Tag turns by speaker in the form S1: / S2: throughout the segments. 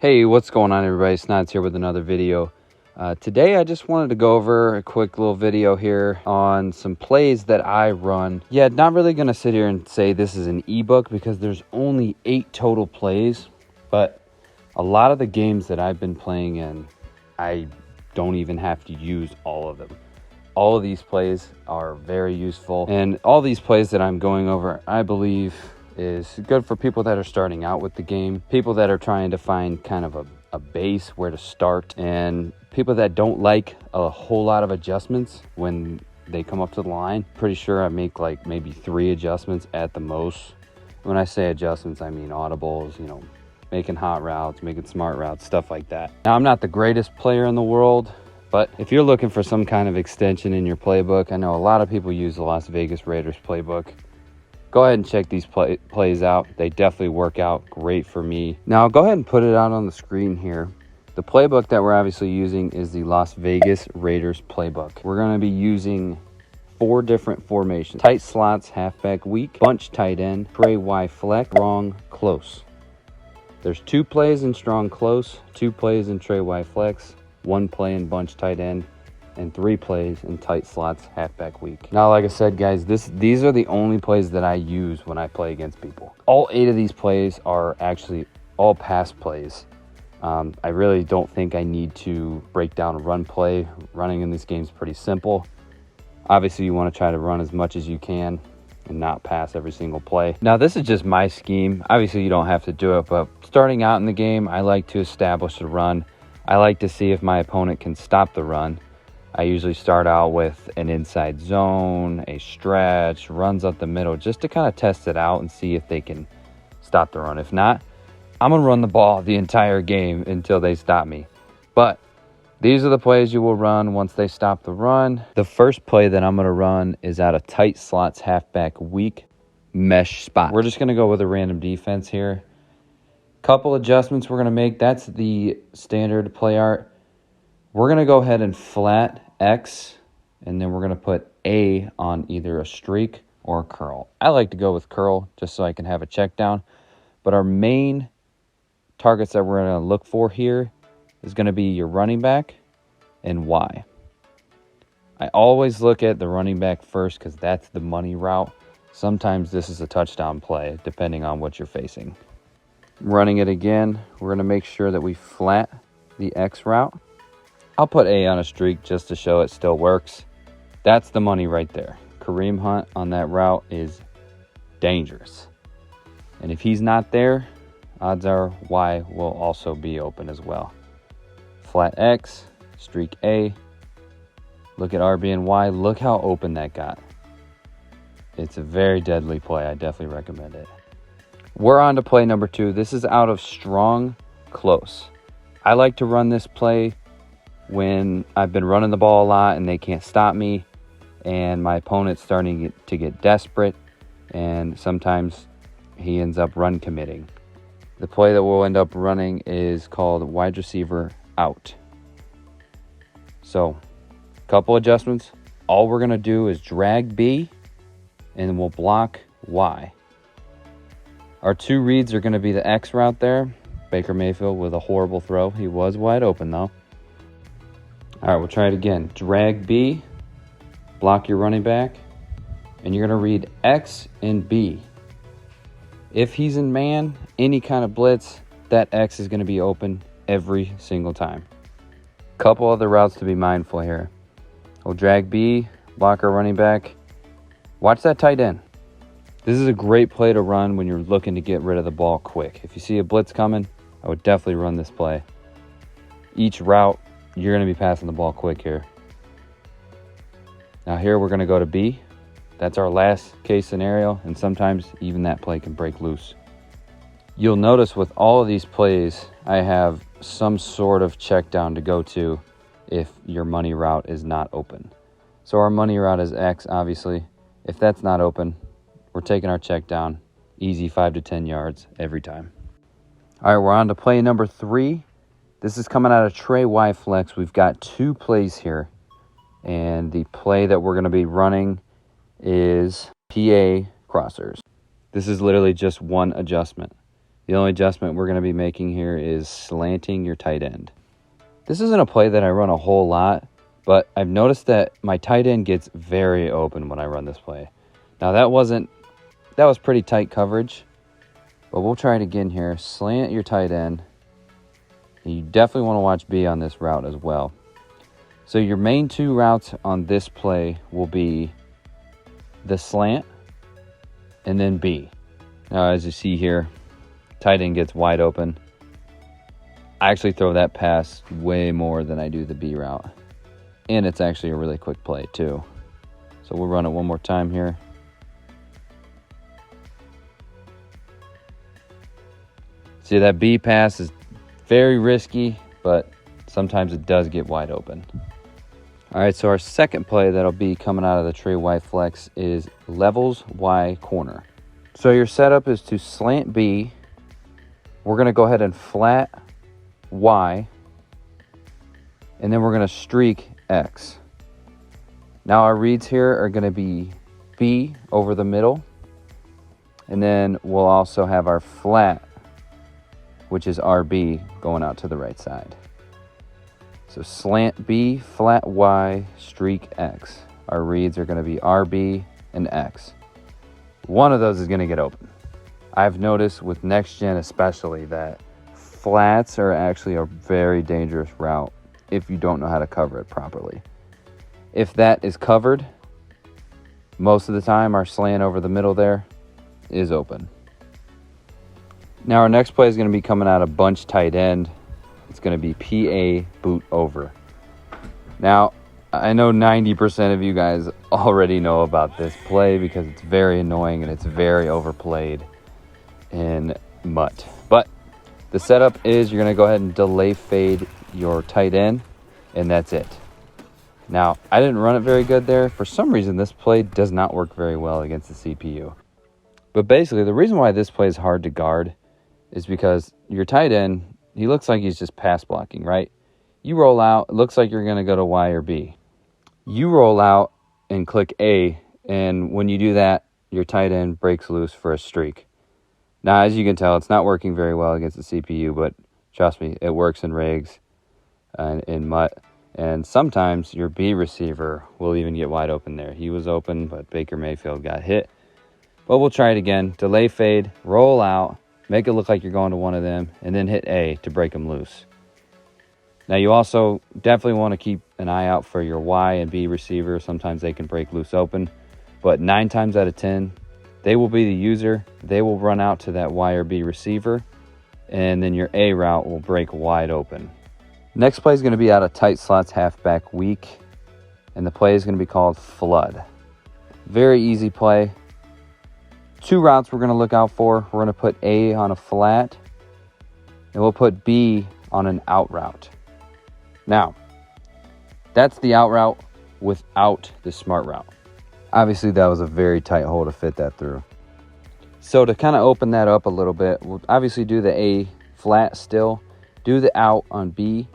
S1: Hey, what's going on, everybody? Snods here with another video. Today I just wanted to go over a quick little video here on some plays that I run. Yeah, not really going to sit here and say this is an ebook because there's only 8 total plays, but a lot of the games that I've been playing in, I don't even have to use all of them. All of these plays are very useful, and all these plays that I'm going over, I believe, is good for people that are starting out with the game, people that are trying to find kind of a base where to start, and people that don't like a whole lot of adjustments when they come up to the line. Pretty sure I make like maybe 3 adjustments at the most. When I say adjustments, I mean audibles, making hot routes, making smart routes, stuff like that. Now, I'm not the greatest player in the world, but if you're looking for some kind of extension in your playbook, I know a lot of people use the Las Vegas Raiders playbook. Go ahead and check these plays out. They definitely work out great for me. Now, I'll go ahead and put it out on the screen here. The playbook that we're obviously using is the Las Vegas Raiders playbook. We're going to be using 4 different formations: tight slots, halfback weak, bunch tight end, tray Y flex, strong close. There's 2 plays in strong close, 2 plays in tray Y flex, 1 play in bunch tight end, and 3 plays in tight slots, halfback weak. Now, like I said, guys, these are the only plays that I use when I play against people. All 8 of these plays are actually all pass plays. I really don't think I need to break down a run play. Running in this game is pretty simple. Obviously, you want to try to run as much as you can and not pass every single play. Now, this is just my scheme. Obviously, you don't have to do it, but starting out in the game, I like to establish the run. I like to see if my opponent can stop the run. I usually start out with an inside zone, a stretch, runs up the middle, just to kind of test it out and see if they can stop the run. If not, I'm going to run the ball the entire game until they stop me. But these are the plays you will run once they stop the run. The first play that I'm going to run is out of tight slots, halfback weak, mesh spot. We're just going to go with a random defense here. Couple adjustments we're going to make. That's the standard play art. We're going to go ahead and flat X, and then we're going to put A on either a streak or a curl. I like to go with curl just so I can have a check down. But our main targets that we're going to look for here is going to be your running back and Y. I always look at the running back first because that's the money route. Sometimes this is a touchdown play, depending on what you're facing. Running it again, we're going to make sure that we flat the X route. I'll put A on a streak just to show it still works. That's the money right there. Kareem Hunt on that route is dangerous. And if he's not there, odds are Y will also be open as well. Flat X, streak A. Look at RB and Y. Look how open that got. It's a very deadly play. I definitely recommend it. We're on to play number 2. This is out of strong close. I like to run this play when I've been running the ball a lot and they can't stop me, and my opponent's starting to get desperate, and sometimes he ends up run committing. The play that we'll end up running is called wide receiver out. So, couple adjustments. All we're going to do is drag B, and we'll block Y. Our 2 reads are going to be the X route there. Baker Mayfield with a horrible throw. He was wide open, though. All right, we'll try it again. Drag B, block your running back, and you're going to read X and B. If he's in man, any kind of blitz, that X is going to be open every single time. Couple other routes to be mindful here. We'll drag B, block our running back. Watch that tight end. This is a great play to run when you're looking to get rid of the ball quick. If you see a blitz coming, I would definitely run this play. Each route, you're going to be passing the ball quick here. Now here we're going to go to B. That's our last case scenario, and sometimes even that play can break loose. You'll notice with all of these plays, I have some sort of check down to go to if your money route is not open. So our money route is X, obviously. If that's not open, we're taking our check down. Easy 5 to 10 yards every time. All right, we're on to play number 3. This is coming out of tray Y flex. We've got 2 plays here. And the play that we're going to be running is PA crossers. This is literally just one adjustment. The only adjustment we're going to be making here is slanting your tight end. This isn't a play that I run a whole lot, but I've noticed that my tight end gets very open when I run this play. Now that was pretty tight coverage, but we'll try it again here. Slant your tight end. And you definitely want to watch B on this route as well. So your main two routes on this play will be the slant and then B. Now as you see here, tight end gets wide open. I actually throw that pass way more than I do the B route. And it's actually a really quick play too. So we'll run it one more time here. See, that B pass is very risky, but sometimes it does get wide open. All right, so our second play that'll be coming out of the Trey Y flex is levels Y corner. So your setup is to slant B. We're going to go ahead and flat Y, and then we're going to streak X. Now our reads here are going to be B over the middle, and then we'll also have our flat, which is RB, going out to the right side. So slant B, flat Y, streak X. Our reads are going to be RB and X. One of those is going to get open. I've noticed with next gen especially that flats are actually a very dangerous route if you don't know how to cover it properly. If that is covered, most of the time our slant over the middle there is open. Now our next play is going to be coming out of bunch tight end. It's going to be PA boot over. Now, I know 90% of you guys already know about this play because it's very annoying and it's very overplayed in MUT. But the setup is you're going to go ahead and delay fade your tight end, and that's it. Now, I didn't run it very good there. For some reason, this play does not work very well against the CPU. But basically, the reason why this play is hard to guard is because your tight end, he looks like he's just pass blocking, right? You roll out, it looks like you're going to go to Y or B. You roll out and click A, and when you do that, your tight end breaks loose for a streak. Now, as you can tell, it's not working very well against the CPU, but trust me, it works in rigs and in MUT. And sometimes your B receiver will even get wide open there. He was open, but Baker Mayfield got hit. But we'll try it again. Delay fade, roll out, make it look like you're going to one of them, and then hit A to break them loose. Now, you also definitely want to keep an eye out for your Y and B receiver. Sometimes they can break loose open, but 9 times out of 10, they will be the user. They will run out to that Y or B receiver, and then your A route will break wide open. Next play is going to be out of tight slots halfback weak, and the play is going to be called flood. Very easy play. 2 routes we're going to look out for. We're going to put A on a flat, and we'll put B on an out route. Now, that's the out route without the smart route. Obviously, that was a very tight hole to fit that through. So to kind of open that up a little bit, we'll obviously do the A flat still, do the out on B,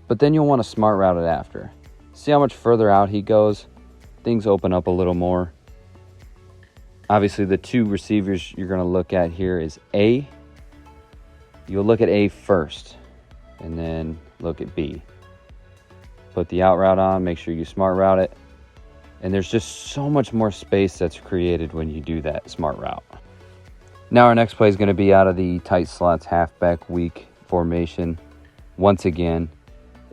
S1: but then you'll want to smart route it after. See how much further out he goes? Things open up a little more. Obviously, the 2 receivers you're going to look at here is A. You'll look at A first, and then look at B. Put the out route on, make sure you smart route it. And there's just so much more space that's created when you do that smart route. Now our next play is going to be out of the tight slots halfback weak formation once again.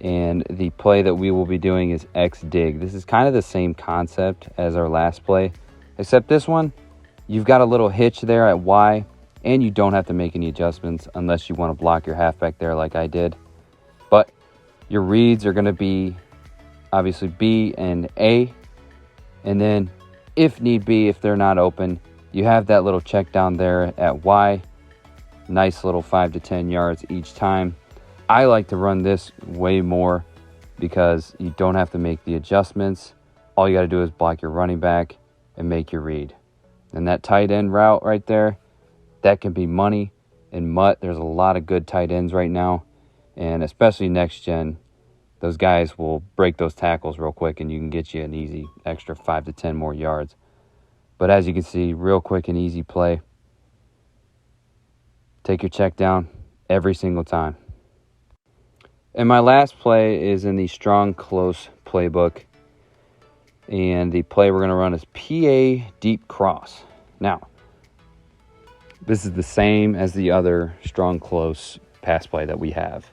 S1: And the play that we will be doing is X dig. This is kind of the same concept as our last play, except this one, you've got a little hitch there at Y, and you don't have to make any adjustments unless you want to block your halfback there like I did. But your reads are going to be obviously B and A. And then if need be, if they're not open, you have that little check down there at Y. Nice little 5 to 10 yards each time. I like to run this way more because you don't have to make the adjustments. All you got to do is block your running back and make your read. And that tight end route right there, that can be money. In MUT, there's a lot of good tight ends right now. And especially next gen, those guys will break those tackles real quick and you can get you an easy extra 5 to 10 more yards. But as you can see, real quick and easy play. take your check down every single time. And my last play is in the strong close playbook. And the play we're going to run is PA deep cross. Now, this is the same as the other strong close pass play that we have.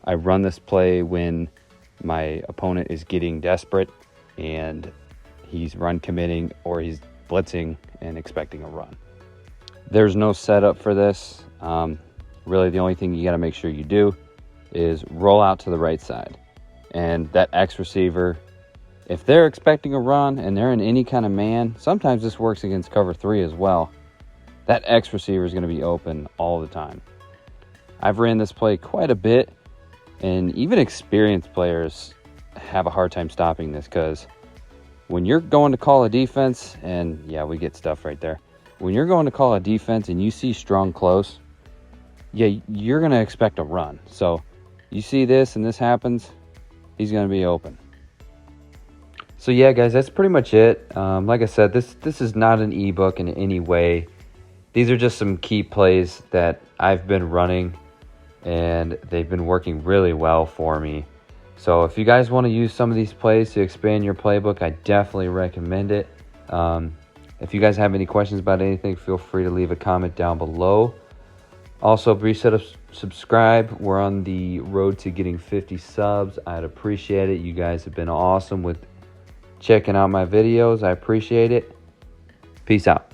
S1: I run this play when my opponent is getting desperate and he's run committing or he's blitzing and expecting a run. There's no setup for this. Really, the only thing you got to make sure you do is roll out to the right side. And that X receiver, if they're expecting a run and they're in any kind of man, sometimes this works against cover 3 as well. That X receiver is going to be open all the time. I've ran this play quite a bit, and even experienced players have a hard time stopping this, because when you're going to call a defense, and yeah, we get stuff right there. When you're going to call a defense and you see strong close, yeah, you're going to expect a run. So you see this and this happens, he's going to be open. So yeah, guys, that's pretty much it. Like I said, this is not an ebook in any way. These are just some key plays that I've been running, and they've been working really well for me. So if you guys want to use some of these plays to expand your playbook, I definitely recommend it. If you guys have any questions about anything, feel free to leave a comment down below. Also, be sure to subscribe. We're on the road to getting 50 subs. I'd appreciate it. You guys have been awesome with checking out my videos. I appreciate it. Peace out.